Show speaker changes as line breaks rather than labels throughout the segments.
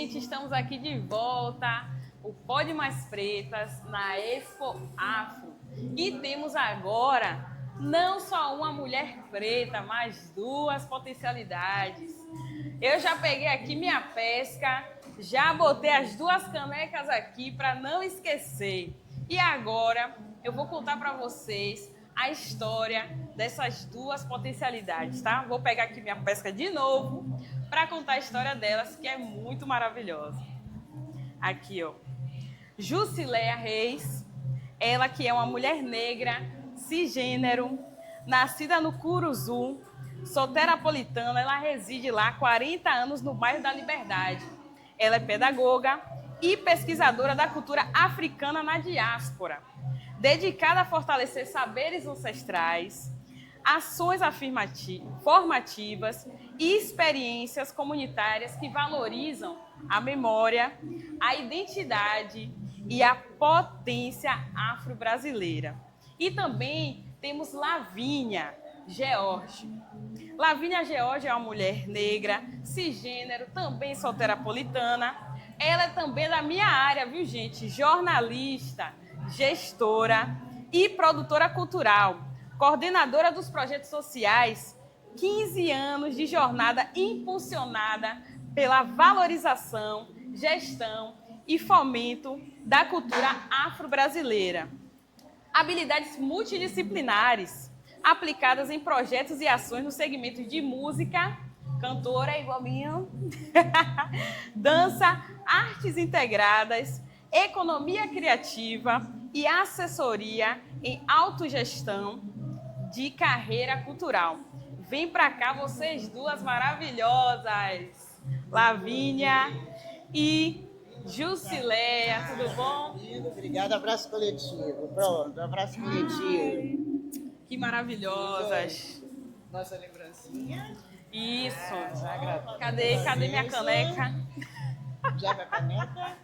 gente, estamos aqui de volta, o Pode Mais Pretas, na Expo Afro. E temos agora não só uma mulher preta, mas duas potencialidades. Eu já peguei aqui minha pesca, já botei as duas canecas aqui para não esquecer. E agora eu vou contar para vocês a história dessas duas potencialidades, tá? Vou pegar aqui minha pesca de novo para contar a história delas, que é muito maravilhosa. Aqui, ó. Jusileia Reis, ela que é uma mulher negra, cisgênero, nascida no Curuzu, soteropolitana, ela reside lá há 40 anos no bairro da Liberdade. Ela é pedagoga e pesquisadora da cultura africana na diáspora, dedicada a fortalecer saberes ancestrais, ações formativas e experiências comunitárias que valorizam a memória, a identidade e a potência afro-brasileira. E também temos Lavínia George. Lavínia George é uma mulher negra, cisgênero, também soteropolitana. Ela é também da minha área, viu, gente? Jornalista, gestora e produtora cultural, coordenadora dos projetos sociais, 15 anos de jornada impulsionada pela valorização, gestão e fomento da cultura afro-brasileira. Habilidades multidisciplinares aplicadas em projetos e ações no segmento de música, cantora igual minha, dança, artes integradas, economia criativa e assessoria em autogestão de carreira cultural. Vem pra cá vocês duas maravilhosas, Lavínia e Jusileia, tudo bom?
Obrigada, abraço coletivo. Pronto, abraço coletivo.
Que maravilhosas.
Nossa lembrancinha.
Isso.
Já
Cadê minha caneca?
Já com a caneca.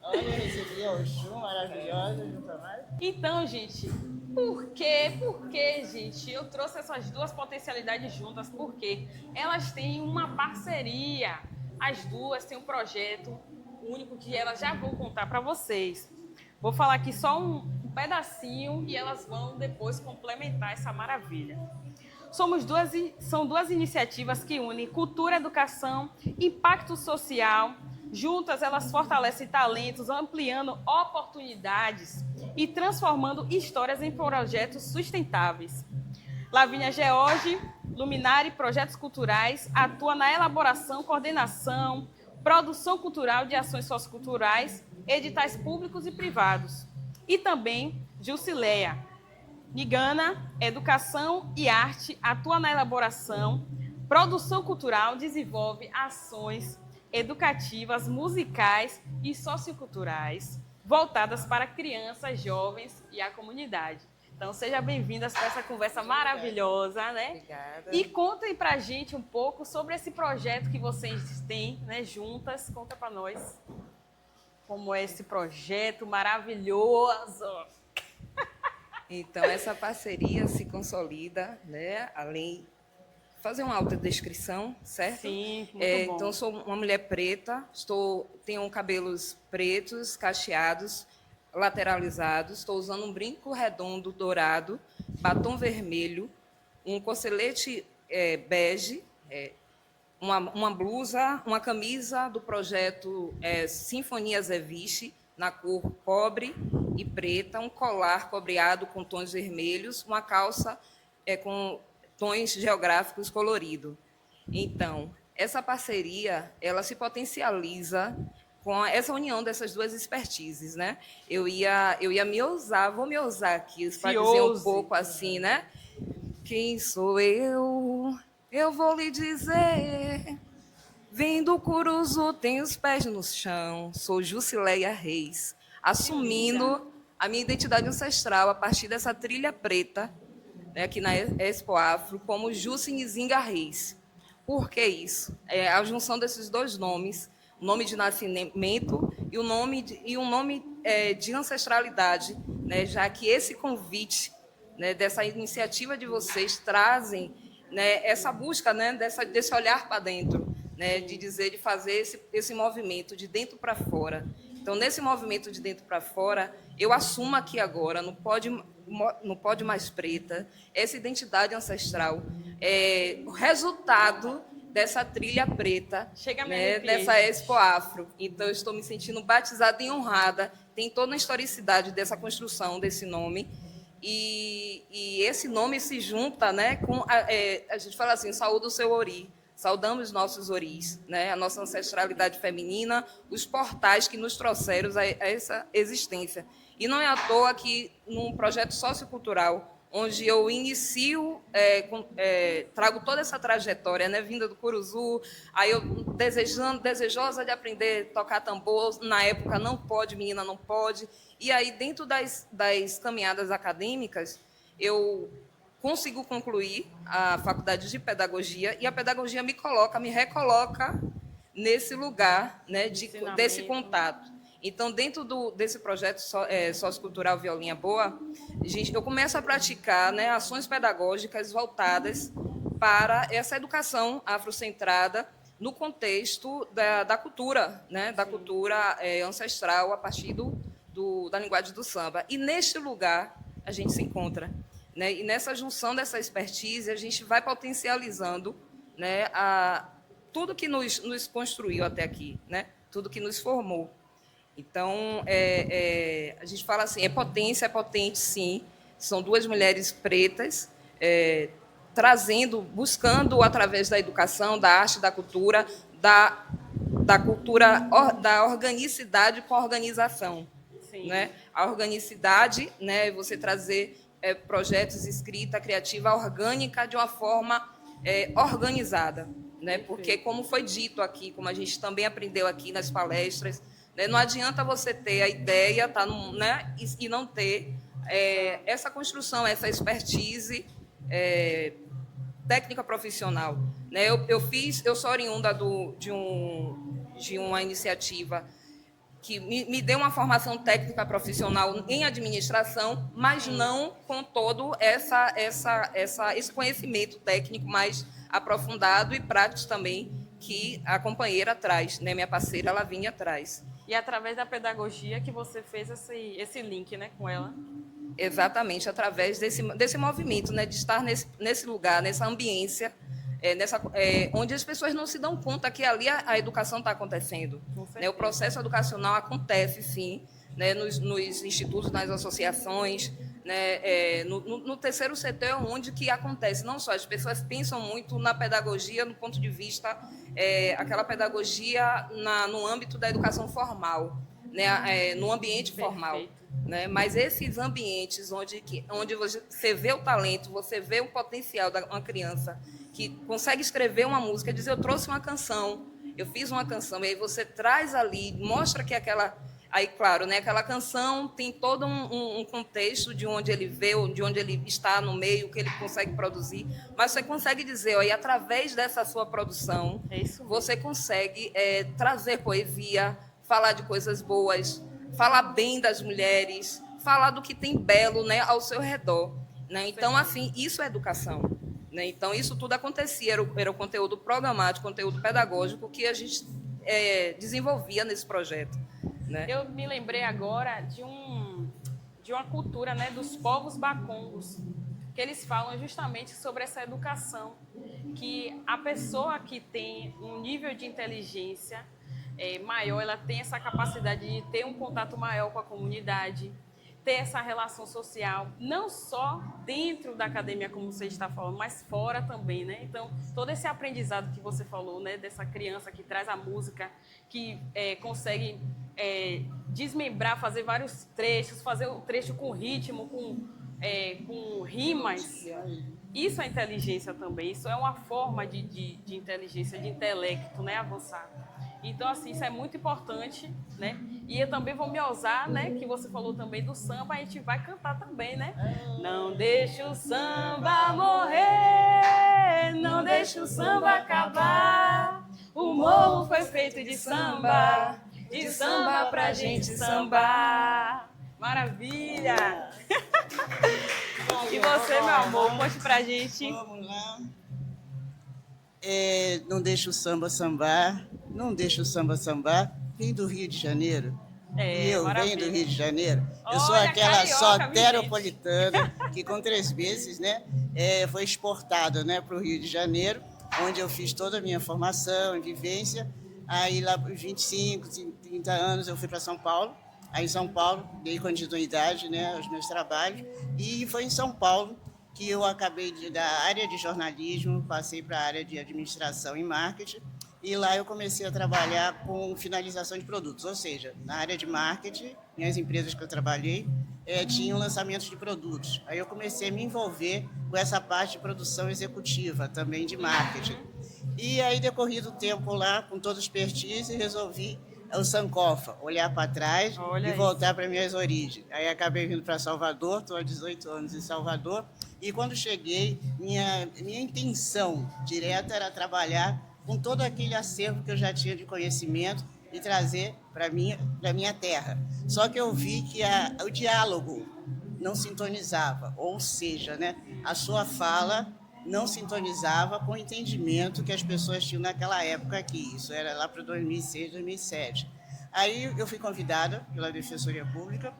Olha, eu recebi a Oxum maravilhosa, junto mais.
Então, gente, por que, gente, eu trouxe essas duas potencialidades juntas? Porque elas têm uma parceria. As duas têm um projeto único que elas já vão contar para vocês. Vou falar aqui só um pedacinho e elas vão depois complementar essa maravilha. São duas iniciativas que unem cultura, educação, impacto social. Juntas, elas fortalecem talentos, ampliando oportunidades e transformando histórias em projetos sustentáveis. Lavínia George, luminária e projetos culturais, atua na elaboração, coordenação, produção cultural de ações socioculturais, editais públicos e privados. E também Jusileia, Nigana, educação e arte, atua na elaboração, produção cultural, desenvolve ações educativas, musicais e socioculturais voltadas para crianças, jovens e a comunidade. Então, sejam bem-vindas para essa conversa maravilhosa, né?
Obrigada.
E contem para a gente um pouco sobre esse projeto que vocês têm, né, juntas. Conta para nós como é esse projeto maravilhoso.
Então, essa parceria se consolida, né? Além fazer uma autodescrição, certo?
Sim, muito bom.
Então, sou uma mulher preta, tenho cabelos pretos, cacheados, lateralizados, estou usando um brinco redondo dourado, batom vermelho, um cocelete bege, uma blusa, uma camisa do projeto Sinfonia Zé Vixe, na cor cobre e preta, um colar cobreado com tons vermelhos, uma calça com tons geográficos colorido. Então, essa parceria, ela se potencializa com essa união dessas duas expertises, né? Eu ia vou me ousar aqui para dizer um pouco assim, né? Quem sou eu? Eu vou lhe dizer. Vim do Curuzu, tenho os pés no chão. Sou Jusileia Reis, assumindo a minha identidade ancestral a partir dessa trilha preta, né, aqui na Expo Afro, como Jusi Nzinga Reis. Por que isso? A junção desses dois nomes, o nome de nascimento e um nome de ancestralidade, né, já que esse convite, né, dessa iniciativa de vocês trazem, né, essa busca, né, desse olhar para dentro, né, de dizer, de fazer esse movimento de dentro para fora. Então, nesse movimento de dentro para fora, eu assumo aqui agora, não pode mais preta, essa identidade ancestral, o resultado dessa trilha preta,
Chega a me
né,
arrepiar,
dessa
gente.
Expo Afro. Então, eu estou me sentindo batizada e honrada. Tem toda a historicidade dessa construção desse nome. E esse nome se junta, né, com a gente fala assim, saúde o seu ori, saudamos nossos oris, né, a nossa ancestralidade feminina, os portais que nos trouxeram a essa existência. E não é à toa que num projeto sociocultural, onde eu inicio, trago toda essa trajetória, né, vinda do Curuzu, aí eu desejosa de aprender a tocar tambor, na época não pode, menina não pode, e aí dentro das caminhadas acadêmicas, eu consigo concluir a faculdade de pedagogia, e a pedagogia me recoloca nesse lugar, né, desse contato. Então, dentro desse projeto sociocultural Violinha Boa, eu começo a praticar, né, ações pedagógicas voltadas para essa educação afrocentrada no contexto da cultura, né, da cultura ancestral a partir da linguagem do samba. E neste lugar a gente se encontra, né, e nessa junção dessa expertise a gente vai potencializando, né, tudo que nos construiu até aqui, né, tudo que nos formou. Então, a gente fala assim, é potente, sim. São duas mulheres pretas, buscando, através da educação, da arte, da cultura, da organicidade com a organização.
Sim.
Né? A organicidade, né, você trazer projetos, escrita criativa, orgânica, de uma forma organizada. Né? Porque, como foi dito aqui, como a gente também aprendeu aqui nas palestras, não adianta você ter a ideia, né, e não ter essa construção, essa expertise técnica profissional. Né? Eu sou oriunda de uma iniciativa que me deu uma formação técnica profissional em administração, mas não com todo esse conhecimento técnico mais aprofundado e prático também que a companheira traz, né? Minha parceira, ela vinha atrás.
E através da pedagogia que você fez esse link, né, com ela.
Exatamente, através desse movimento, né, de estar nesse lugar, nessa ambiência, onde as pessoas não se dão conta que ali a educação está acontecendo. Né, o processo educacional acontece, sim, né, nos institutos, nas associações, né, no terceiro setor, onde que acontece. Não só, as pessoas pensam muito na pedagogia no ponto de vista, aquela pedagogia no âmbito da educação formal, né, no ambiente formal. Né? Mas esses ambientes onde você vê o talento, você vê o potencial de uma criança que consegue escrever uma música, dizer, eu trouxe uma canção, eu fiz uma canção, e aí você traz ali, mostra que aí, claro, né, aquela canção tem todo um contexto de onde ele veio, de onde ele está no meio, que ele consegue produzir, mas você consegue dizer, ó, e através dessa sua produção, você consegue trazer poesia, falar de coisas boas, falar bem das mulheres, falar do que tem belo, né, ao seu redor. Né? Então, assim, isso é educação. Né? Então, isso tudo acontecia, era o conteúdo programático, conteúdo pedagógico que a gente desenvolvia nesse projeto. Né?
Eu me lembrei agora de uma cultura, né, dos povos bacongos, que eles falam justamente sobre essa educação, que a pessoa que tem um nível de inteligência maior, ela tem essa capacidade de ter um contato maior com a comunidade, ter essa relação social, não só dentro da academia, como você está falando, mas fora também, né? Então, todo esse aprendizado que você falou, né, dessa criança que traz a música, que consegue desmembrar, fazer vários trechos, fazer o trecho com ritmo, com rimas, isso é inteligência também, isso é uma forma de inteligência, de intelecto, né, avançado. Então, assim, isso é muito importante, né? E eu também vou me ousar, né? Que você falou também do samba, a gente vai cantar também, né? Não deixe o samba morrer, não deixe o samba acabar. O morro foi feito de samba pra gente sambar. Maravilha! E você, meu amor, conte pra gente.
Vamos lá. Não deixa o samba sambar, não deixa o samba sambar. Vem do Rio de Janeiro. E eu venho do Rio de Janeiro. Eu sou
Olha,
aquela
carioca, minha gente.
soteropolitana que com 3 meses, né, foi exportada, né, para o Rio de Janeiro, onde eu fiz toda a minha formação e vivência. Aí lá por 25, 30 anos eu fui para São Paulo. Aí em São Paulo dei continuidade, né, aos meus trabalhos. E foi em São Paulo que eu acabei da área de jornalismo, passei para a área de administração e marketing. E lá eu comecei a trabalhar com finalização de produtos, ou seja, na área de marketing, as empresas que eu trabalhei tinham lançamentos de produtos. Aí eu comecei a me envolver com essa parte de produção executiva, também de marketing. E aí, decorrido o tempo lá, com toda a expertise, resolvi o Sankofa, olhar para trás e voltar para minhas origens. Aí acabei vindo para Salvador, estou há 18 anos em Salvador, e quando cheguei, minha intenção direta era trabalhar com todo aquele acervo que eu já tinha de conhecimento e trazer para minha terra. Só que eu vi que o diálogo não sintonizava, ou seja, né, a sua fala não sintonizava com o entendimento que as pessoas tinham naquela época aqui. Isso era lá para 2006, 2007. Aí eu fui convidada pela Defensoria Pública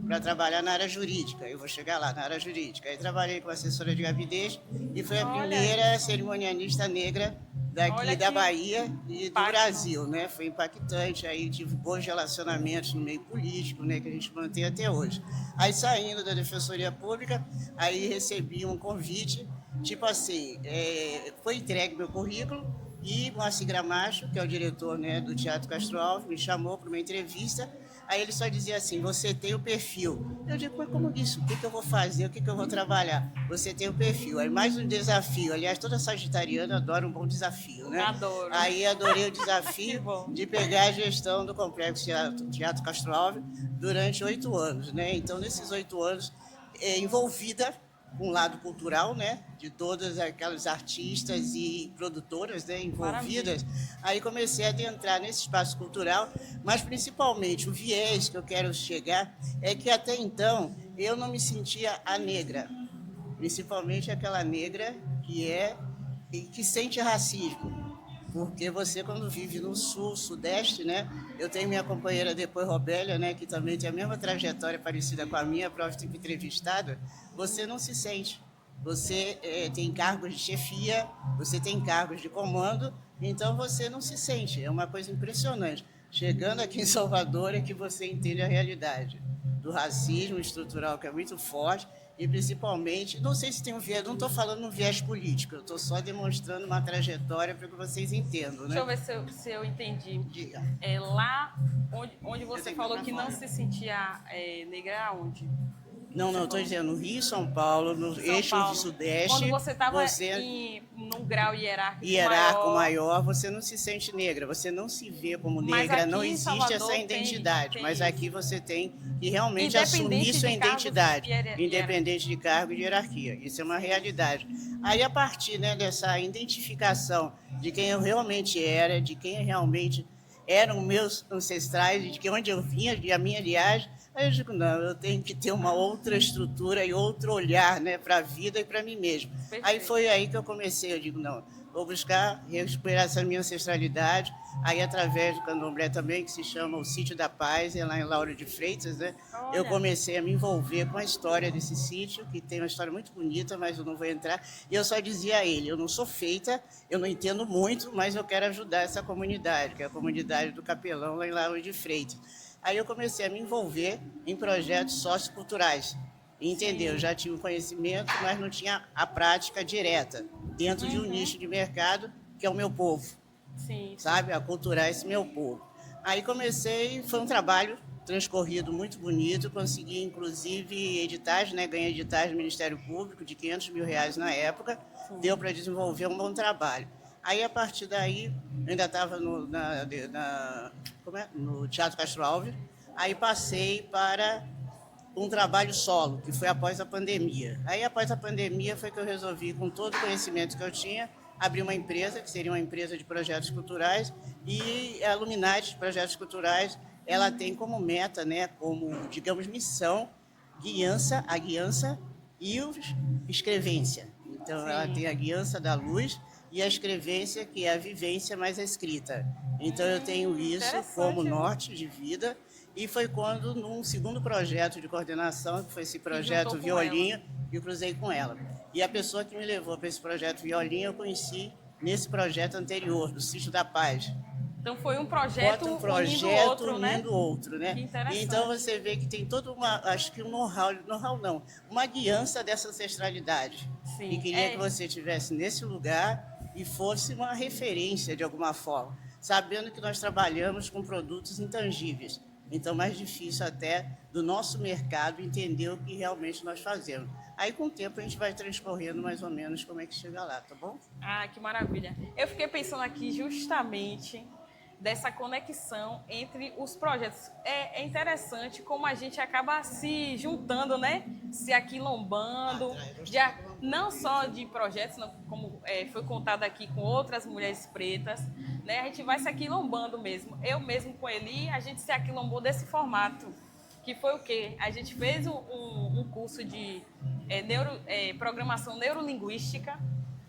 para trabalhar na área jurídica. Eu vou chegar lá, na área jurídica. Aí trabalhei com assessora de gabinete e foi a primeira cerimonialista negra daqui da Bahia e do Brasil, né? Foi impactante, aí tive bons relacionamentos no meio político, né, que a gente mantém até hoje. Aí saindo da Defensoria Pública, aí recebi um convite, tipo assim, foi entregue meu currículo e Moacir Gramacho, que é o diretor, né, do Teatro Castro Alves, me chamou para uma entrevista. Aí ele só dizia assim, você tem o perfil. Eu digo, mas como isso? O que eu vou fazer? O que eu vou trabalhar? Você tem o perfil. Aí mais um desafio. Aliás, toda sagitariana adora um bom desafio, né?
Adoro.
Aí adorei o desafio de pegar a gestão do Complexo Teatro Castro Alves durante 8 anos, né? Então, nesses 8 anos, envolvida com o lado cultural, né, de todas aquelas artistas e produtoras, né, envolvidas. Maravilha. Aí comecei a adentrar nesse espaço cultural, mas principalmente o viés que eu quero chegar é que até então eu não me sentia a negra, principalmente aquela negra que sente racismo. Porque você, quando vive no sul, sudeste, né? Eu tenho minha companheira depois, Robélia, né? Que também tem a mesma trajetória parecida com a minha, própria entrevistada. Você não se sente. Você tem cargos de chefia, você tem cargos de comando, então você não se sente. É uma coisa impressionante. Chegando aqui em Salvador é que você entende a realidade do racismo estrutural, que é muito forte, e principalmente, não sei se tem um viés, não estou falando um viés político, eu estou só demonstrando uma trajetória para que vocês entendam. Né?
Deixa eu ver se eu entendi.
Diga.
Lá onde você falou que não se sentia negra, onde?
Não, estou dizendo no Rio, São Paulo, no eixo do Sudeste.
Quando você estava num grau
hierárquico maior, você não se sente negra, você não se vê como negra, não existe essa identidade. Mas aqui você tem que realmente assumir sua identidade, independente de cargo e de hierarquia. Isso é uma realidade. Aí, a partir, né, dessa identificação de quem eu realmente era, de quem realmente eram meus ancestrais, de onde eu vinha, de a minha linhagem, aí eu digo, não, eu tenho que ter uma outra estrutura e outro olhar, né, para a vida e para mim mesmo. Perfeito. Aí foi aí que eu comecei, eu digo, não, vou buscar recuperar essa minha ancestralidade, aí através do candomblé também, que se chama o Sítio da Paz, é lá em Lauro de Freitas, né? Olha. Eu comecei a me envolver com a história desse sítio, que tem uma história muito bonita, mas eu não vou entrar, e eu só dizia a ele, eu não sou feita, eu não entendo muito, mas eu quero ajudar essa comunidade, que é a comunidade do Capelão, lá em Lauro de Freitas. Aí eu comecei a me envolver em projetos socioculturais. Entendeu? Eu já tinha o conhecimento, mas não tinha a prática direta dentro de um nicho de mercado, que é o meu povo. Sim. Sabe? Aculturar esse meu povo. Aí comecei, foi um trabalho transcorrido muito bonito, consegui inclusive editais, né? Ganhei editais do Ministério Público de R$500 mil na época, deu para desenvolver um bom trabalho. Aí, a partir daí, eu ainda estava no Teatro Castro Alves, aí passei para um trabalho solo, que foi após a pandemia. Aí, após a pandemia, foi que eu resolvi, com todo o conhecimento que eu tinha, abrir uma empresa, que seria uma empresa de projetos culturais, e a Luminati de Projetos Culturais, ela tem como meta, né, como, digamos, missão, a guiança e escrevência. Então, ela tem a guiança da luz, e a escrevência, que é a vivência mais a escrita. Então, eu tenho isso como
Interessante.
norte de vida, e foi quando, num segundo projeto de coordenação, que foi esse projeto
juntou com
Violinho, que eu cruzei com ela. E a pessoa que me levou para esse projeto Violinho, eu conheci nesse projeto anterior, do Sítio da Paz.
Então foi um projeto
Bota um
unindo o
projeto
outro, né?
unindo o outro, né?
Que interessante.
Então você vê que tem toda uma, acho que um know-how não, uma guiança dessa ancestralidade.
Sim,
E queria que você estivesse nesse lugar e fosse uma referência de alguma forma, sabendo que nós trabalhamos com produtos intangíveis. Então, mais difícil até do nosso mercado entender o que realmente nós fazemos. Aí, com o tempo, a gente vai transcorrendo mais ou menos como é que chega lá, tá bom?
Ah, que maravilha. Eu fiquei pensando aqui justamente dessa conexão entre os projetos. É interessante como a gente acaba se juntando, né? Se aquilombando, não só de projetos, como foi contado aqui com outras mulheres pretas, né? A gente vai se aquilombando mesmo. Eu mesmo com Eli, a gente se aquilombou desse formato, que foi o quê? A gente fez um curso de programação neurolinguística.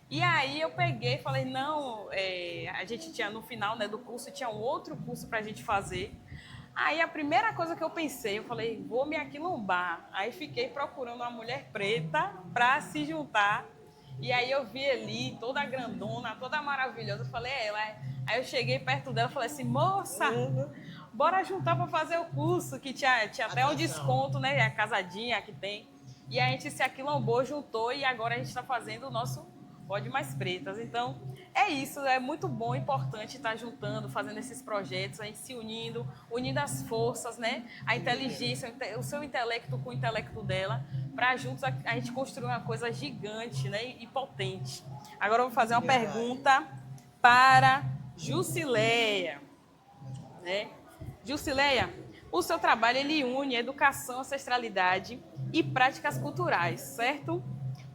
E aí eu peguei e falei, não, a gente tinha no final, né, do curso, tinha um outro curso para a gente fazer. Aí a primeira coisa que eu pensei, eu falei, vou me aquilombar. Aí fiquei procurando uma mulher preta para se juntar. E aí eu vi Eli, toda grandona, toda maravilhosa. Eu falei, ela. Aí eu cheguei perto dela e falei assim, moça, bora juntar para fazer o curso, que tinha até um desconto, né, a casadinha que tem. E a gente se aquilombou, juntou e agora a gente está fazendo o nosso Pode Mais Pretas. Então, é isso, é muito bom, importante estar juntando, fazendo esses projetos, a gente se unindo as forças, né? A inteligência, o seu intelecto com o intelecto dela, para juntos a gente construir uma coisa gigante, né? E potente. Agora eu vou fazer uma pergunta para Jusileia, né? Jusileia, o seu trabalho ele une educação, ancestralidade e práticas culturais, certo?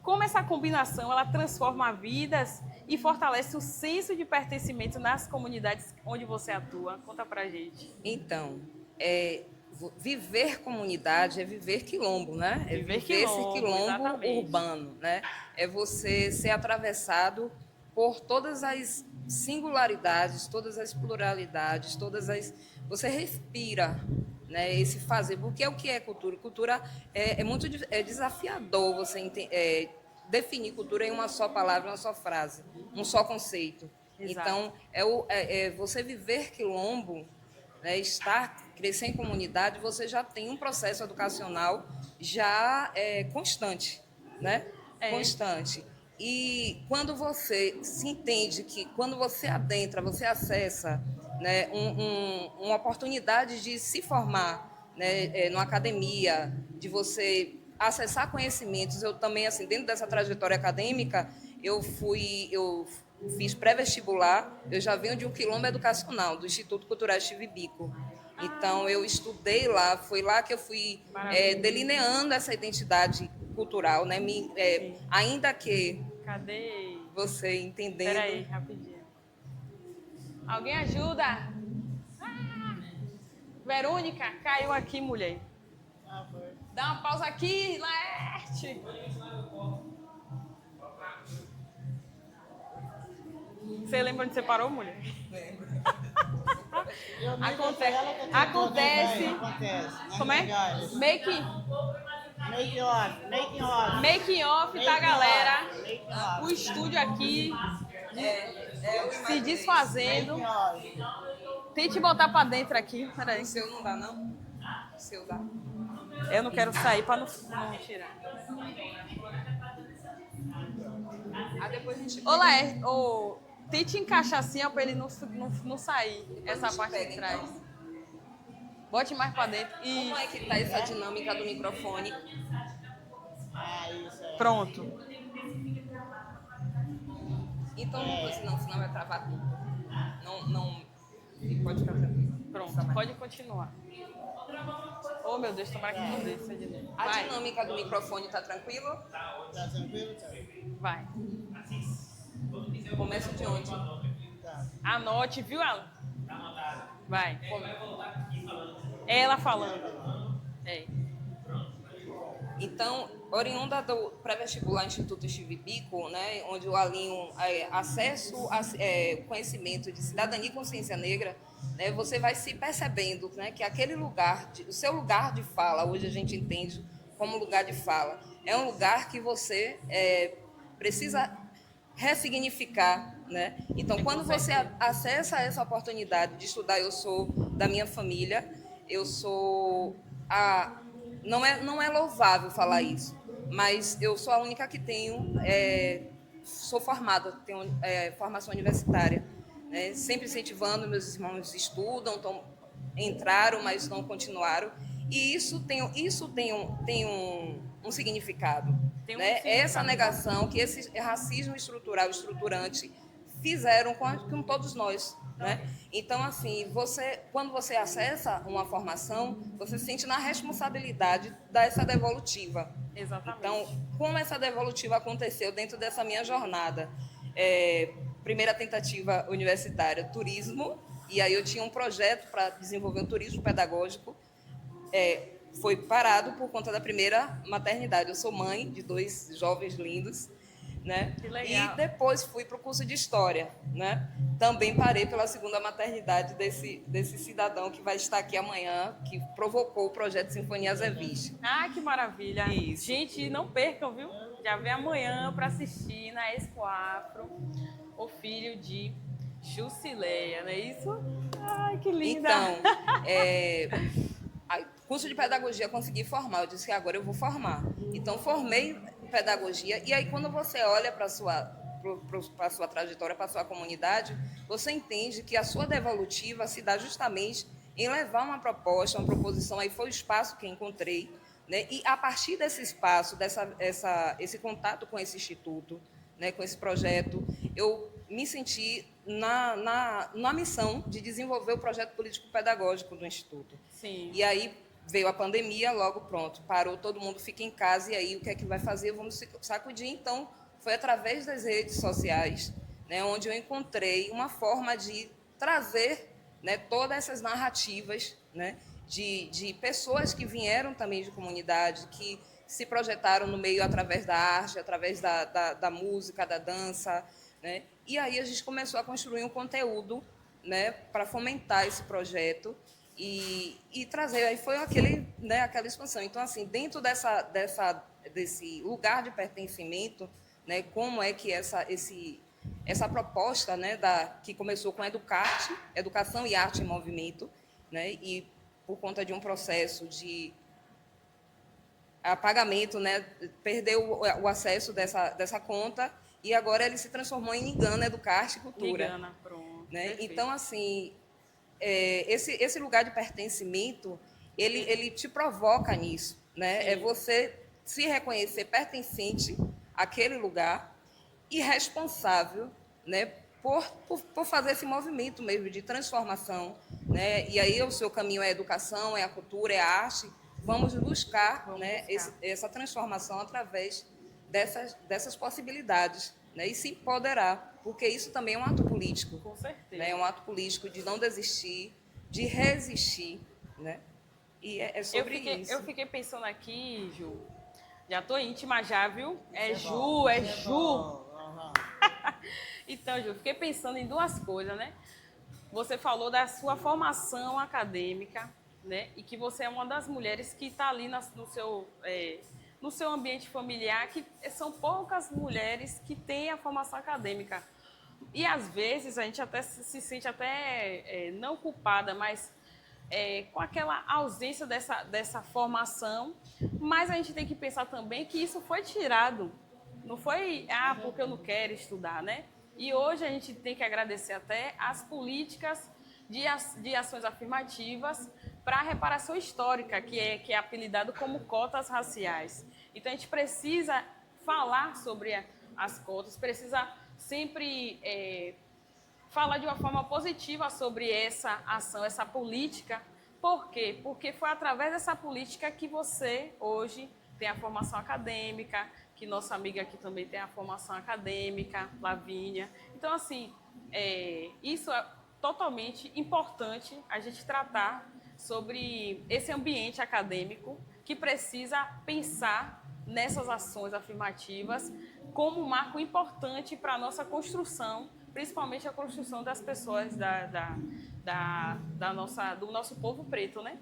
Como essa combinação ela transforma vidas e fortalece o senso de pertencimento nas comunidades onde você atua? Conta pra gente.
Então, viver comunidade é viver quilombo, né? É viver esse quilombo
exatamente.
urbano, né? É você ser atravessado por todas as singularidades, todas as pluralidades, você respira, né, esse fazer, porque o que é cultura? Cultura é muito desafiador você definir cultura em uma só palavra, uma só frase, um só conceito.
Exato.
Então, você viver quilombo, né, crescer em comunidade, você já tem um processo educacional já constante, né? Constante. E quando você se entende que, quando você adentra, você acessa, né, uma oportunidade de se formar, né, numa academia, de você acessar conhecimentos. Eu também, assim, dentro dessa trajetória acadêmica, eu fiz pré-vestibular, eu já venho de um quilombo educacional, do Instituto Cultural Steve Biko. Então, eu estudei lá, foi lá que eu fui delineando essa identidade cultural, né? Ainda que...
Cadê?
Você entendendo...
Espera aí, rapidinho. Alguém ajuda? Verônica, caiu aqui, mulher. Dá uma pausa aqui, Laerte. Você lembra onde você parou, mulher?
Lembro.
Acontece. Como é? Making off da galera. O estúdio aqui se desfazendo. Tente botar pra dentro aqui. Peraí.
O seu não dá, não? O seu dá.
Eu não quero sair pra não tirar.
Depois a gente...
Olá, tente encaixar assim, ó, pra ele não sair. Essa parte de trás. Então. Bote mais pra dentro. E...
Como é que tá essa dinâmica do microfone?
Pronto.
Então, senão vai travar tudo. Não, pode ficar tranquilo.
Pronto, pode continuar. Oh, meu Deus, tomara que não desça de novo.
A dinâmica do microfone tá tranquilo?
Tá tranquilo? Tá.
Vai.
Começa de onde?
Anote, viu, Alan? Vai. Ela falando.
Então, oriunda do pré-vestibular Instituto Steve Biko, né, onde eu alinho acesso a conhecimento de cidadania e consciência negra, né, você vai se percebendo, né, que aquele lugar, o seu lugar de fala, hoje a gente entende como lugar de fala, é um lugar que você precisa ressignificar, né? Então, quando você acessa essa oportunidade de estudar, eu sou da minha família, eu sou a não é louvável falar isso, mas eu sou a única que sou formada, tenho formação universitária, né? Sempre incentivando, meus irmãos estudam, entraram, mas não continuaram, e tem um significado,
Tem um
né?
significado.
Essa negação que esse racismo estrutural, estruturante, fizeram com todos nós, né? Então, assim, quando você acessa uma formação, você sente na responsabilidade dessa devolutiva.
Exatamente.
Então, como essa devolutiva aconteceu dentro dessa minha jornada? Primeira tentativa universitária, turismo, e aí eu tinha um projeto para desenvolver um turismo pedagógico, foi parado por conta da primeira maternidade. Eu sou mãe de 2 jovens lindos, né?
Que legal.
E depois fui para o curso de História, né? Também parei pela segunda maternidade desse cidadão que vai estar aqui amanhã, que provocou o projeto Sinfonia Zevich.
Ah, que maravilha.
Isso.
Gente, não percam, viu? Já vem amanhã para assistir na Expo Afro o filho de Jusileia, não é isso? Ai, que linda.
Então, curso de pedagogia consegui formar. Eu disse que agora eu vou formar. Então, formei em pedagogia. E aí, quando você olha para a sua trajetória, para a sua comunidade, você entende que a sua devolutiva se dá justamente em levar uma proposta, uma proposição. Aí foi o espaço que encontrei, né? E a partir desse espaço, esse contato com esse instituto, né, com esse projeto, eu me senti na missão de desenvolver o projeto político-pedagógico do Instituto.
Sim.
E aí veio a pandemia, logo pronto, parou, todo mundo fica em casa, e aí o que é que vai fazer? Vamos se sacudir. Então, foi através das redes sociais, né, onde eu encontrei uma forma de trazer, né, todas essas narrativas, né, de pessoas que vieram também de comunidade, que se projetaram no meio através da arte, através da música, da dança, né? E aí a gente começou a construir um conteúdo, né, para fomentar esse projeto e trazer. Aí foi aquela expansão. Então, assim, dentro desse lugar de pertencimento, né, como é que essa proposta, né, que começou com Educarte, Educação e Arte em Movimento, né, e por conta de um processo de apagamento, né, perdeu o acesso dessa conta, e agora ele se transformou em Engana, Educarte e Cultura.
Engana, pronto.
Né? Então, assim, esse lugar de pertencimento, ele te provoca nisso, né? É você se reconhecer pertencente àquele lugar e responsável, né, por fazer esse movimento mesmo de transformação, né? E aí o seu caminho é a educação, é a cultura, é a arte. Vamos buscar, né, essa transformação através dessas possibilidades, né, e se empoderar, porque isso também é um ato político.
Com certeza.
Né, é um ato político de não desistir, de resistir, né? E é sobre isso.
Eu fiquei pensando aqui, Ju. Já tô íntima já, viu? É Ju, é Ju. Então, Ju, fiquei pensando em 2 coisas, né? Você falou da sua formação acadêmica, né? E que você é uma das mulheres que está ali no seu ambiente familiar, que são poucas mulheres que têm a formação acadêmica. E, às vezes, a gente até se sente até não culpada, mas com aquela ausência dessa formação. Mas a gente tem que pensar também que isso foi tirado. Não foi, porque eu não quero estudar, né? E hoje a gente tem que agradecer até as políticas de ações afirmativas para a reparação histórica, que é apelidado como cotas raciais. Então, a gente precisa falar sobre as cotas, precisa sempre falar de uma forma positiva sobre essa ação, essa política. Por quê? Porque foi através dessa política que você, hoje, tem a formação acadêmica, que nossa amiga aqui também tem a formação acadêmica, Lavínia. Então, assim, isso totalmente importante a gente tratar sobre esse ambiente acadêmico que precisa pensar nessas ações afirmativas como um marco importante para a nossa construção, principalmente a construção das pessoas do nosso povo preto, né?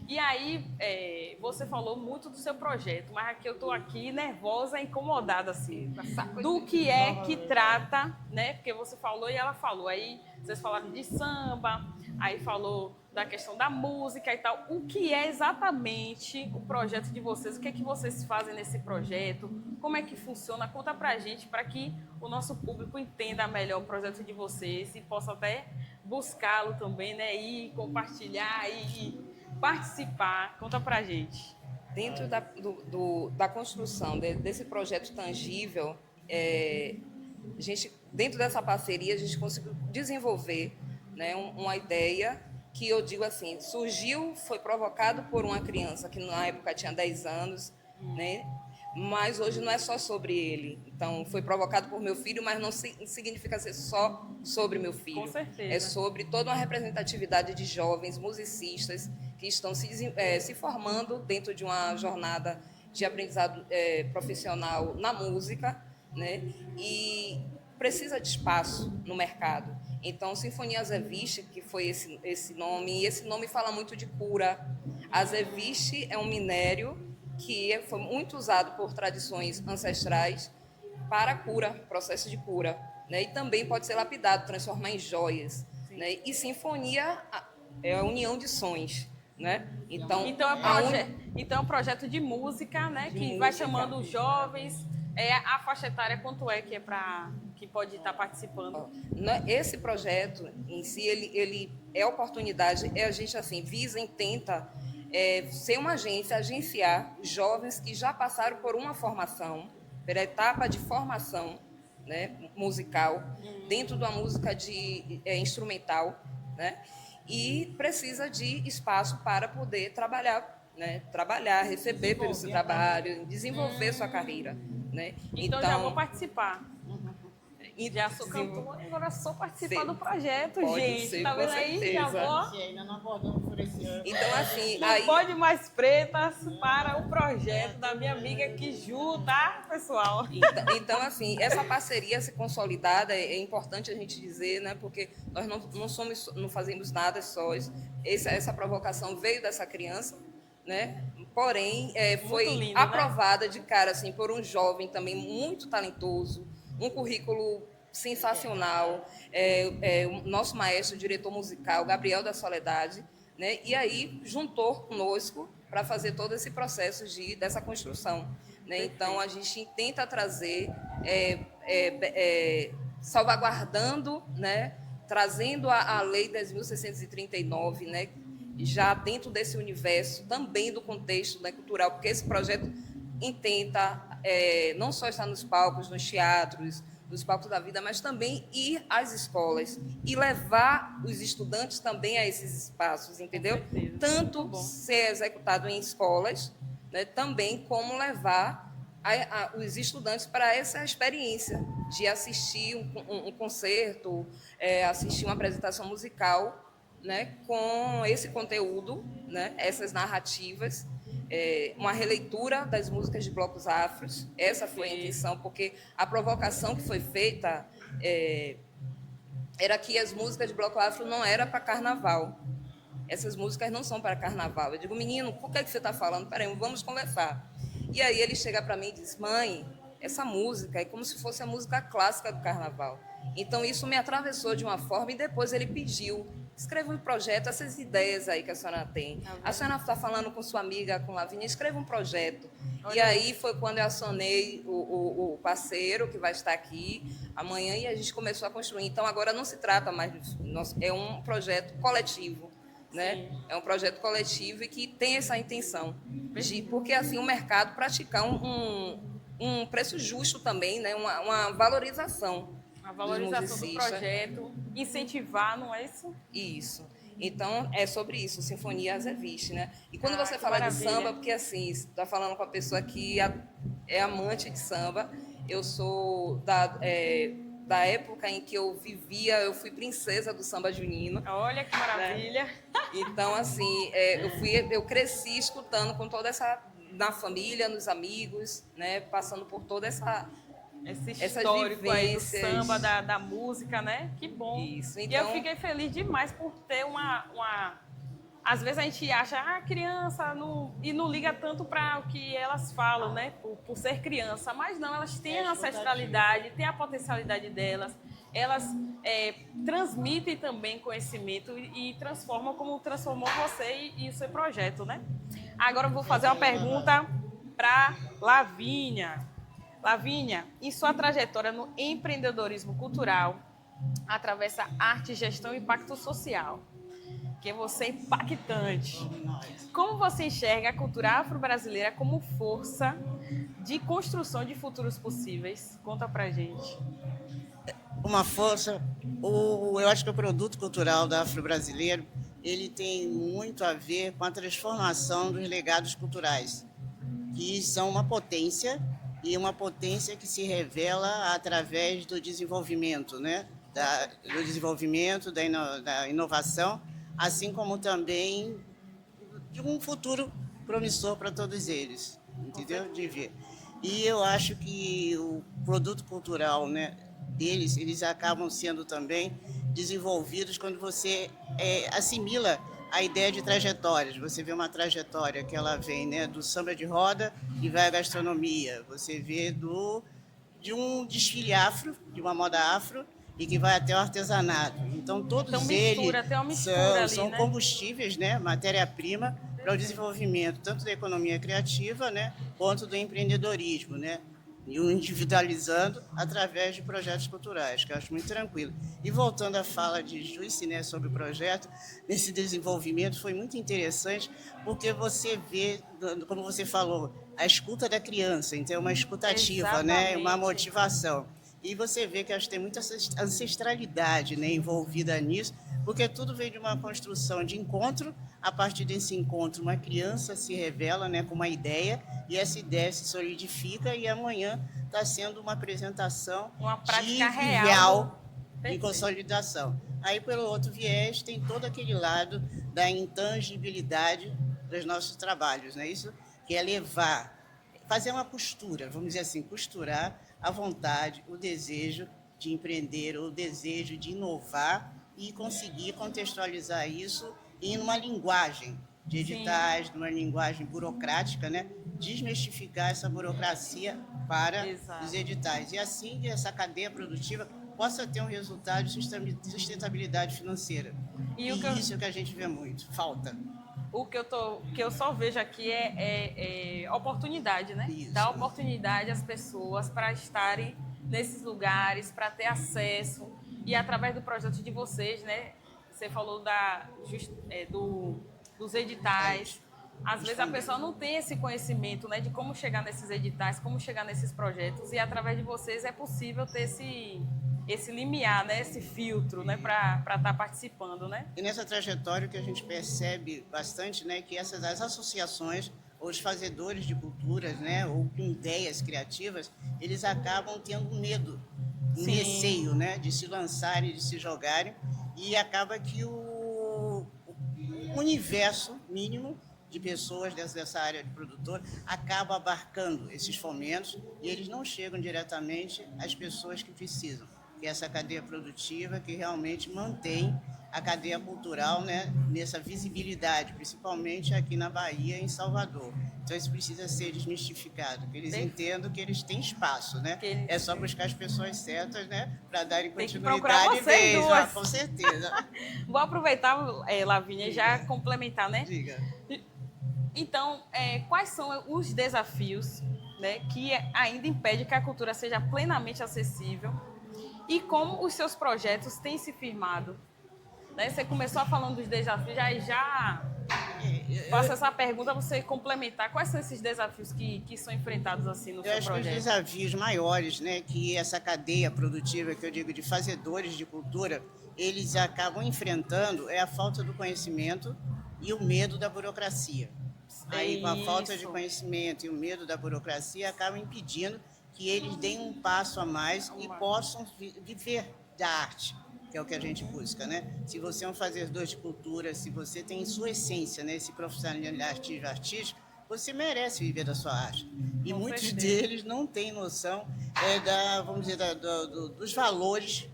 E aí, você falou muito do seu projeto, mas aqui eu estou aqui nervosa, incomodada, assim, do que é que trata, né? Porque você falou e ela falou. Aí vocês falaram de samba, aí falou da questão da música e tal. O que é exatamente o projeto de vocês? O que é que vocês fazem nesse projeto? Como é que funciona? Conta pra gente, para que o nosso público entenda melhor o projeto de vocês e possa até buscá-lo também, né? E compartilhar e participar. Conta pra gente.
Dentro da construção desse projeto tangível, dentro dessa parceria, a gente conseguiu desenvolver, né, uma ideia que eu digo assim, surgiu, foi provocado por uma criança que na época tinha 10 anos, né? Mas hoje não é só sobre ele. Então, foi provocado por meu filho, mas não significa ser só sobre meu filho.
Com certeza.
É sobre toda uma representatividade de jovens musicistas que estão se formando dentro de uma jornada de aprendizado profissional na música, né? E precisa de espaço no mercado. Então, Sinfonia Azeviche, que foi esse nome, e esse nome fala muito de cura. Azeviche é um minério que foi muito usado por tradições ancestrais para cura, processo de cura, né? E também pode ser lapidado, transformar em joias, né? E sinfonia é a união de sons, né? Então
é um projeto de música, né? Que vai chamando os jovens. A faixa etária quanto é que que pode estar participando?
Esse projeto em si, ele é oportunidade, a gente assim visa e tenta ser uma agência, agenciar jovens que já passaram por uma formação, pela etapa de formação, né, musical, dentro de uma música instrumental, né, e precisa de espaço para poder trabalhar, né, receber pelo seu trabalho, desenvolver sua carreira. Né?
Então já vou participar. Já sou cantora, agora sou participar do projeto, gente.
Ser,
tá vendo aí? Já vou.
Ainda não abordamos por esse ano.
Então, assim.
Não pode mais pretas para o projeto da minha amiga Kiju, tá, pessoal?
Então, assim, essa parceria se consolidada é importante a gente dizer, né? Porque nós não fazemos nada sós. Essa provocação veio dessa criança, né? Porém, foi
lindo,
aprovada, né? De cara assim, por um jovem também muito talentoso, um currículo sensacional, o nosso maestro, diretor musical, Gabriel da Soledade, né? E aí juntou conosco para fazer todo esse processo dessa construção. Né? Então, a gente tenta trazer, salvaguardando, né? Trazendo a Lei 10.639, né? Já dentro desse universo, também do contexto, né, cultural, porque esse projeto intenta não só estar nos palcos, nos teatros, nos palcos da vida, mas também ir às escolas e levar os estudantes também a esses espaços, entendeu? Tanto ser executado em escolas, né, também como levar os estudantes para essa experiência de assistir um concerto, assistir uma apresentação musical, né, com esse conteúdo, né, essas narrativas, uma releitura das músicas de blocos afros. Essa foi a intenção, porque a provocação que foi feita era que as músicas de bloco afro não eram para carnaval. Essas músicas não são para carnaval. Eu digo, menino, por que você está falando? Peraí, vamos conversar. E aí ele chega para mim e diz, mãe, essa música é como se fosse a música clássica do carnaval. Então, isso me atravessou de uma forma e depois ele pediu, escreva um projeto, essas ideias aí que a senhora tem. A senhora está falando com sua amiga, com Lavínia, escreva um projeto. E aí foi quando eu acionei o parceiro, que vai estar aqui amanhã, e a gente começou a construir. Então, agora não se trata mais, é um projeto coletivo. Né? É um projeto coletivo e que tem essa intenção, porque assim o mercado praticar um preço justo também, né? Uma valorização.
A valorização do projeto, incentivar, não é isso?
Isso. Então, é sobre isso, Sinfonia Azeviche, né? E quando você fala
maravilha.
de samba, porque assim, está falando com a pessoa que é amante de samba, eu sou da época em que eu vivia, eu fui princesa do samba junino.
Olha que maravilha.
Então, assim, eu cresci escutando com toda essa, na família, nos amigos, né, passando por toda
Esse
essas
histórico aí do
vivências.
samba, da música, né? Que bom.
Isso,
E eu
então-
fiquei feliz demais por ter Às vezes a gente acha, criança, e não liga tanto para o que elas falam, né? Por ser criança. Mas não, elas têm a ancestralidade, têm a potencialidade delas. Elas transmitem também conhecimento e transformam como transformou você e o seu projeto, né? Agora eu vou fazer uma pergunta para Lavínia. Lavínia, em sua trajetória no empreendedorismo cultural, atravessa arte, gestão e impacto social, que você é impactante. Como você enxerga a cultura afro-brasileira como força de construção de futuros possíveis? Conta pra gente.
Uma força, eu acho que o produto cultural da afro-brasileiro, ele tem muito a ver com a transformação dos legados culturais, que são uma potência, e uma potência que se revela através do desenvolvimento, né? Do desenvolvimento, da inovação, assim como também de um futuro promissor para todos eles, entendeu? De ver. E eu acho que o produto cultural, né, deles, eles acabam sendo também desenvolvidos quando você assimila a ideia de trajetórias. Você vê uma trajetória que ela vem, né, do samba de roda e vai à gastronomia. Você vê de um desfile afro, de uma moda afro, e que vai até o artesanato. Então, todos
Tem uma mistura ali,
são
né?
combustíveis, né, matéria-prima para o desenvolvimento tanto da economia criativa, né, quanto do empreendedorismo, né? E o individualizando através de projetos culturais, que eu acho muito tranquilo. E voltando à fala de Joyce, né, sobre o projeto, nesse desenvolvimento foi muito interessante, porque você vê, como você falou, a escuta da criança, então é uma escuta ativa, né, uma
Exatamente.
motivação. E você vê que elas têm muita ancestralidade, né, envolvida nisso, porque tudo vem de uma construção de encontro. A partir desse encontro, uma criança se revela, né, com uma ideia, e essa ideia se solidifica, e amanhã está sendo uma apresentação
Uma prática
de
real.
de
Perfeito.
consolidação. Aí, pelo outro viés, tem todo aquele lado da intangibilidade dos nossos trabalhos, né? Isso que é levar, fazer uma costura, vamos dizer assim, costurar a vontade, o desejo de empreender, o desejo de inovar e conseguir contextualizar isso em uma linguagem de editais, numa linguagem burocrática, né? Desmistificar essa burocracia para
Exato.
os editais. E assim que essa cadeia produtiva possa ter um resultado de sustentabilidade financeira.
E
E
o que eu-
isso é o que a gente vê muito, falta.
O que eu só vejo aqui é oportunidade, né?
Isso.
Dar oportunidade às pessoas para estarem nesses lugares, para ter acesso. E através do projeto de vocês, né? Você falou dos editais. Às vezes a pessoa não tem esse conhecimento, né? De como chegar nesses editais, como chegar nesses projetos. E através de vocês é possível ter esse limiar, né? Esse filtro, né? Para estar participando, né?
E nessa trajetória que a gente percebe bastante, né, que as associações, ou os fazedores de culturas, né, ou com ideias criativas, eles acabam tendo medo, um
Sim.
receio, né, de se lançarem, de se jogarem, e acaba que o universo mínimo de pessoas dessa área de produtor acaba abarcando esses fomentos, e eles não chegam diretamente às pessoas que precisam, que é essa cadeia produtiva que realmente mantém a cadeia cultural, né, nessa visibilidade, principalmente aqui na Bahia e em Salvador. Então isso precisa ser desmistificado, que eles entendam que eles têm espaço, né? É só buscar as pessoas certas, né, para darem
Tem que procurar
continuidade
vocês
mesmo,
duas.
com certeza.
Vou aproveitar, Lavínia, e já complementar, né?
Diga.
Então, quais são os desafios, né, que ainda impedem que a cultura seja plenamente acessível e como os seus projetos têm se firmado? Né? Você começou falando dos desafios, já faço essa pergunta para você complementar. Quais são esses desafios que são enfrentados assim no
Eu
seu
acho que os
projeto?
desafios maiores, né, que essa cadeia produtiva, que eu digo de fazedores de cultura, eles acabam enfrentando é a falta do conhecimento e o medo da burocracia. Aí, com a falta de
Isso.
conhecimento e o medo da burocracia, acaba impedindo que eles deem um passo a mais e possam viver da arte, que é o que a gente busca, né? Se você é um fazedor de cultura, se você tem em sua essência, né, esse profissionalismo artístico, você merece viver da sua arte. E
Com
muitos
certeza.
deles não têm noção vamos dizer, dos valores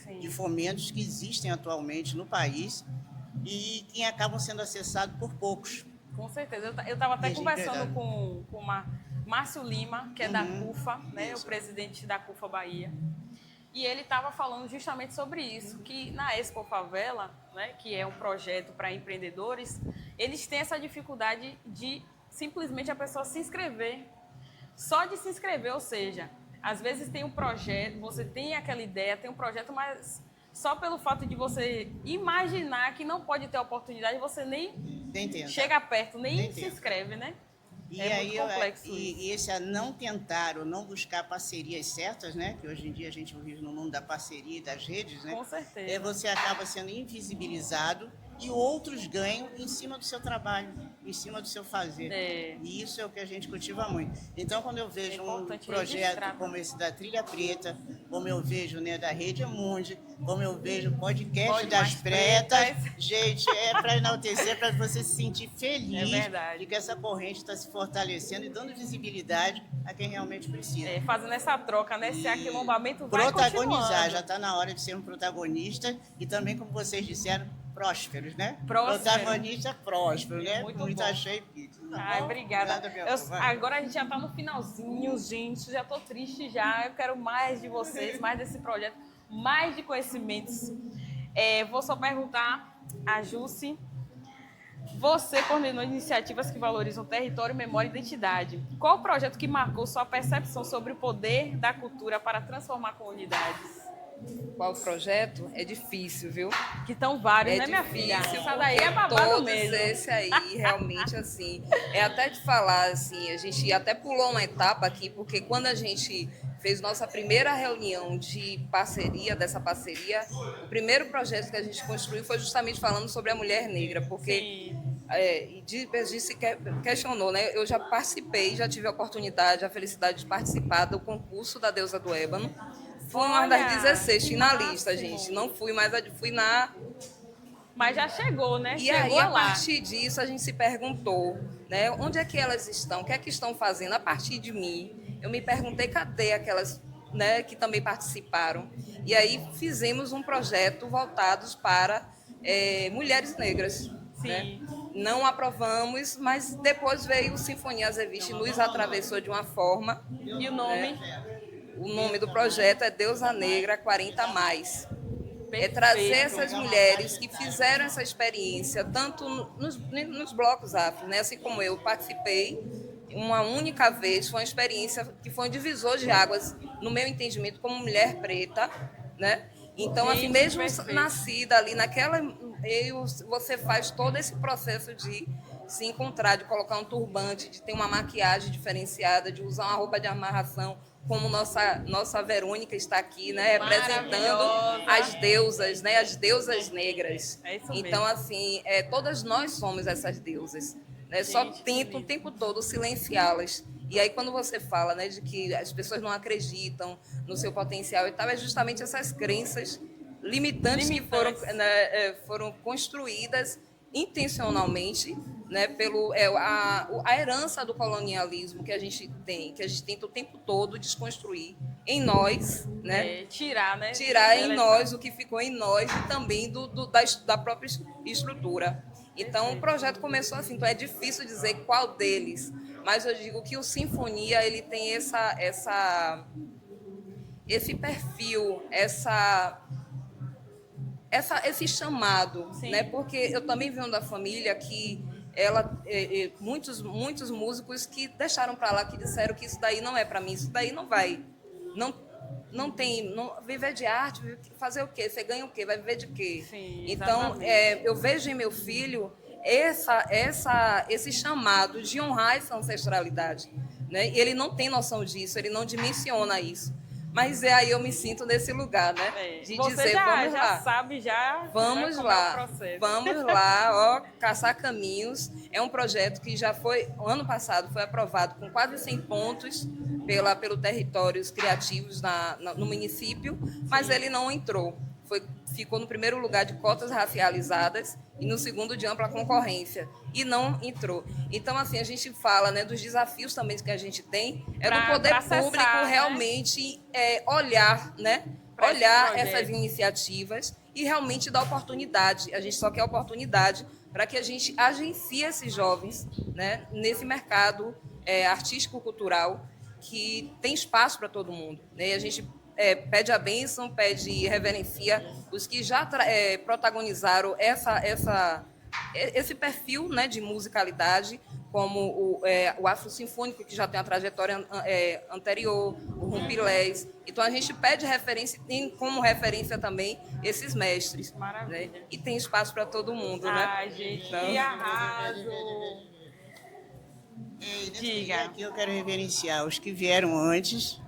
Sim.
de fomentos que existem atualmente no país e que acabam sendo acessados por poucos.
Com certeza. Eu estava até
Veja,
conversando
verdade.
com Márcio Lima, que é da CUFA, né, o
Isso.
presidente da CUFA Bahia. E ele estava falando justamente sobre isso, que na Expo Favela, né, que é um projeto para empreendedores, eles têm essa dificuldade de simplesmente a pessoa se inscrever. Só de se inscrever, ou seja, às vezes tem um projeto, você tem aquela ideia, tem um projeto, mas só pelo fato de você imaginar que não pode ter oportunidade, você nem
Tenta.
chega perto, nem
Nem
se
tenta.
inscreve, né?
E
É
aí,
muito complexo isso.
e esse a não tentar ou não buscar parcerias certas, né? Que hoje em dia a gente vive no mundo da parceria e das redes, né?
Com certeza.
Você acaba sendo invisibilizado e outros ganham em cima do seu trabalho, em cima do seu fazer.
É.
E isso é o que a gente cultiva muito. Então, quando eu vejo um
importante
projeto
registrar
como esse da Trilha Preta, como eu vejo, né, da Rede Mundi, como eu vejo o podcast
Pode
das
Mais
pretas,
Pretas.
gente, é para enaltecer, para você se sentir
É
feliz
verdade.
de que essa corrente está se fortalecendo e dando visibilidade a quem realmente precisa.
Fazendo essa troca, né? Esse aquilombamento vai
Protagonizar,
continuando.
já está na hora de ser um protagonista e também, como vocês disseram, prósperos, né?
Próspero.
Protagonista próspero, né?
Muito
Muito
bom.
achei pizza. Tá
Ai,
bom?
obrigada.
Obrigada, minha avó. Vai.
Agora a gente já está no finalzinho, gente. Já estou triste já. Eu quero mais de vocês, mais desse projeto, mais de conhecimentos. Vou só perguntar a Jussi. Você coordenou iniciativas que valorizam território, memória e identidade. Qual o projeto que marcou sua percepção sobre o poder da cultura para transformar comunidades?
Qual o projeto? É difícil, viu?
Que estão vários,
É
né, minha filha?
difícil,
Essa daí é
porque
babado
todos
mesmo.
esse aí, realmente, assim, é até de falar, assim, a gente até pulou uma etapa aqui, porque quando a gente fez nossa primeira reunião de parceria, dessa parceria, o primeiro projeto que a gente construiu foi justamente falando sobre a mulher negra, porque
Sim.
se questionou, né? Eu já participei, já tive a oportunidade, a felicidade de participar do concurso da Deusa do Ébano. Fui uma das
Olha,
16
que
finalistas,
máximo.
gente. Não fui, mas fui na.
Mas já chegou, né?
E
Chegou
aí, a
lá.
partir disso, a gente se perguntou, né? Onde é que elas estão? O que é que estão fazendo? A partir de mim, eu me perguntei, cadê aquelas, né, que também participaram? E aí fizemos um projeto voltados para mulheres negras.
Sim.
Né? Não aprovamos, mas depois veio o Sinfonia Azevich, nos atravessou de uma forma.
E o nome?
O nome do projeto é Deusa Negra 40 Mais. É
Perfeito.
trazer essas mulheres que fizeram essa experiência, tanto nos blocos afro, né? Assim como eu participei uma única vez, foi uma experiência que foi um divisor de águas, no meu entendimento, como mulher preta, né? Então, assim,
Gente,
mesmo
perfeito.
nascida ali naquela meio, você faz todo esse processo de se encontrar, de colocar um turbante, de ter uma maquiagem diferenciada, de usar uma roupa de amarração, como nossa Verônica está aqui, né, representando
Maravilhosa.
as deusas, né, as deusas negras.
É isso
Então,
mesmo.
assim, todas nós somos essas deusas. Né? Só
Gente, que
tento o
lindo.
tempo todo silenciá-las. E aí, quando você fala, né, de que as pessoas não acreditam no seu potencial e tal, é justamente essas crenças limitantes que foram construídas intencionalmente, né, pelo a herança do colonialismo que a gente tem, que a gente tenta o tempo todo desconstruir em nós, né?
Tirar, né?
Tirar em
Deletar.
nós o que ficou em nós e também da própria estrutura. Então, o projeto começou assim, então é difícil dizer qual deles, mas eu digo que o Sinfonia ele tem esse perfil, esse chamado,
Sim.
né? Porque eu também venho da família que muitos músicos que deixaram para lá, que disseram que isso daí não é para mim, isso daí não vai, não tem, viver de arte, fazer o quê? Você ganha o quê? Vai viver de quê?
Sim,
Então,
exatamente.
eu vejo em meu filho esse chamado de honrar essa ancestralidade, né? E ele não tem noção disso, ele não dimensiona isso. Mas aí eu me sinto nesse lugar, né? De
Você
dizer,
já,
vamos
já
lá.
sabe, já
Vamos
como é o
lá,
processo.
vamos lá, ó, caçar caminhos. É um projeto que já foi, ano passado, foi aprovado com quase 100 pontos pelo Territórios Criativos no município, mas ele não entrou. Ficou no primeiro lugar de cotas racializadas e no segundo de ampla concorrência, e não entrou. Então, assim, a gente fala, né, dos desafios também que a gente tem, do poder
acessar,
público
né?
realmente olhar, né?
Pra
Olhar
esse
essas
projeto.
iniciativas e realmente dar oportunidade. A gente só quer oportunidade para que a gente agencie esses jovens, né, nesse mercado artístico-cultural que tem espaço para todo mundo. Né? E a gente pede a bênção, pede e reverencia os que já protagonizaram esse perfil, né, de musicalidade, como o Afro Sinfônico, que já tem uma trajetória anterior, o Rumpilés. Então, a gente pede referência, tem como referência também esses mestres.
Maravilha.
Né? E tem espaço para todo mundo, né?
Ai, gente,
Então,
que arraso! Diga.
Aqui eu quero reverenciar os que vieram antes,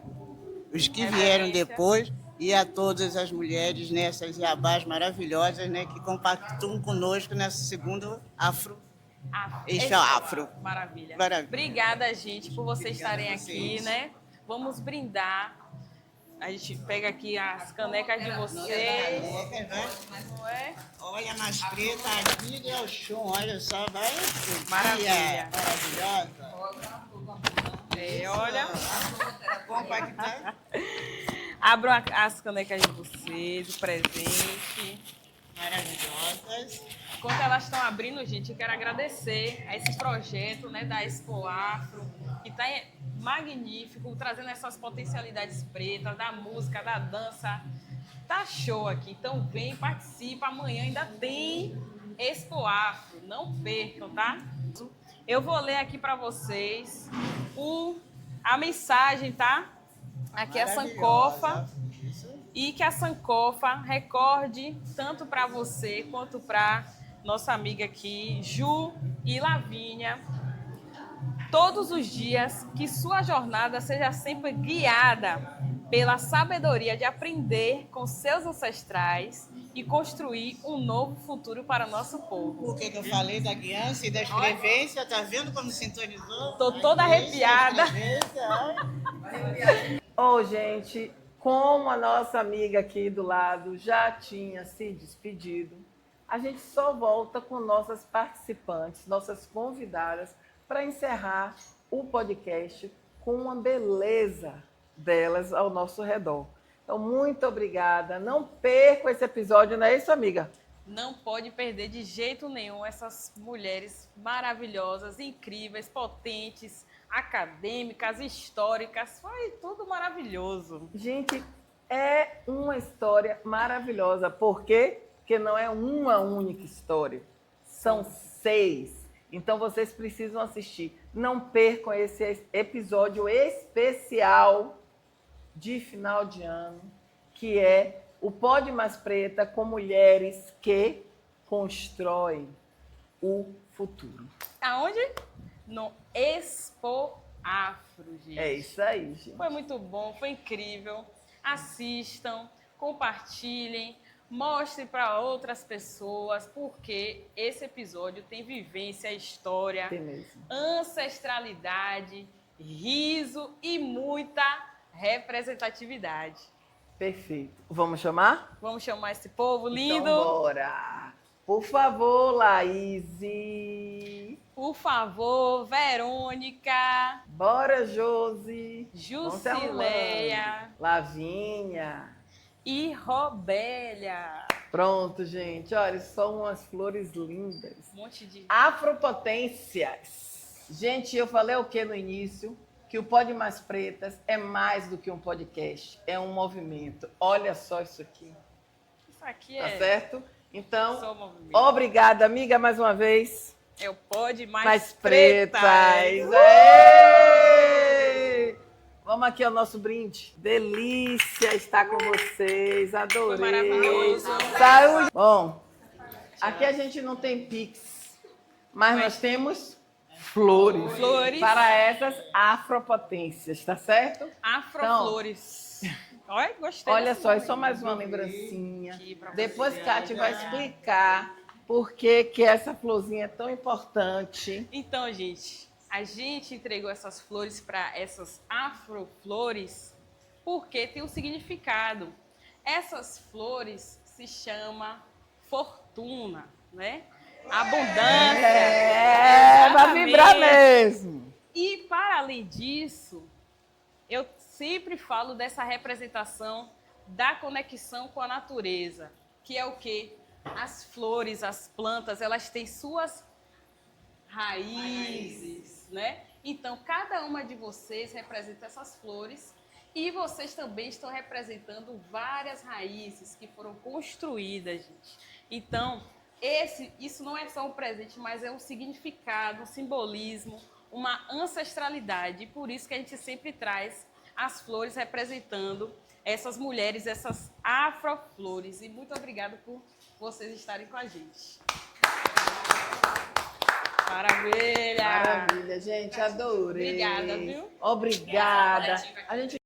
os que vieram
Reverência.
depois e a todas as mulheres, né, essas iabás maravilhosas, né, que compactuam conosco nessa segunda Esse é o Afro.
Maravilha.
Maravilha.
Obrigada, gente, por vocês
Obrigada
estarem
a vocês.
aqui, né? Vamos brindar. A gente pega aqui as canecas de vocês. Não é?
Olha a mais preta aqui é o chão, olha só, vai.
Maravilha.
Maravilhosa.
Olha.
Compactar.
Abram as canecas de vocês, o presente.
Maravilhosas.
Enquanto elas estão abrindo, gente, eu quero agradecer a esse projeto, né, da Expo Afro, que está magnífico, trazendo essas potencialidades pretas, da música, da dança. Tá show aqui. Então vem, participa. Amanhã ainda tem Expo Afro. Não percam, tá? Eu vou ler aqui para vocês a mensagem, tá? Aqui é a Sankofa. E que a Sankofa recorde tanto para você quanto para nossa amiga aqui, Ju e Lavínia, todos os dias, que sua jornada seja sempre guiada pela sabedoria de aprender com seus ancestrais e construir um novo futuro para o nosso povo.
O que eu falei da guiança e da escrevência? Tá vendo como sintonizou?
Tô toda arrepiada.
Ô, gente, como a nossa amiga aqui do lado já tinha se despedido, a gente só volta com nossas participantes, nossas convidadas, para encerrar o podcast com uma beleza delas ao nosso redor. Então, muito obrigada. Não perca esse episódio, não é isso, amiga?
Não pode perder de jeito nenhum essas mulheres maravilhosas, incríveis, potentes, acadêmicas, históricas. Foi tudo maravilhoso.
Gente, é uma história maravilhosa. Por quê? Porque não é uma única história. São 6. Então, vocês precisam assistir. Não percam esse episódio especial de final de ano, que é o Pode Mais Preta com mulheres que constroem o futuro.
Aonde? No Expo Afro, gente.
É isso aí, gente.
Foi muito bom, foi incrível. Assistam, compartilhem, mostrem para outras pessoas, porque esse episódio tem vivência, história,
Tem mesmo.
ancestralidade, riso e muita representatividade.
Perfeito. Vamos chamar?
Vamos chamar esse povo lindo?
Então, bora. Por favor, Laís.
Por favor, Verônica,
Bora, Josi.
Jusileia
Lavinha.
e Robélia.
Pronto, gente. Olha, são umas flores lindas.
Um monte de...
Afropotências. Gente, eu falei o que no início? Que o Pode Mais Pretas é mais do que um podcast. É um movimento. Olha só isso aqui.
Isso aqui
Tá
é...
certo? Então,
Só movimento.
obrigada, amiga, mais uma vez.
É o Pode Mais,
Mais
Pretas.
pretas. Aê! Vamos aqui ao nosso brinde. Delícia estar com vocês. Adorei.
Foi maravilhoso.
Saúde. Bom, aqui a gente não tem Pix, mas nós temos flores.
Flores.
Para essas afropotências, tá certo?
Afroflores. Olha, gostei.
Olha
desse
só, é
nome.
só mais uma lembrancinha.
Aqui pra
Depois
você.
Kátia vai explicar por que que essa florzinha é tão importante.
Então, gente, a gente entregou essas flores para essas afroflores porque tem um significado. Essas flores se chama fortuna, né? Abundância.
É, vai
Exatamente.
vibrar mesmo.
E, para além disso, eu sempre falo dessa representação da conexão com a natureza, que é o quê? As flores, as plantas, elas têm suas raízes, né? Então, cada uma de vocês representa essas flores e vocês também estão representando várias raízes que foram construídas, gente. Então, isso não é só um presente, mas é um significado, um simbolismo, uma ancestralidade. E por isso que a gente sempre traz as flores representando essas mulheres, essas afroflores. E muito obrigada por vocês estarem com a gente. Maravilha!
Maravilha, gente, adorei.
Obrigada, viu?
Obrigada. A gente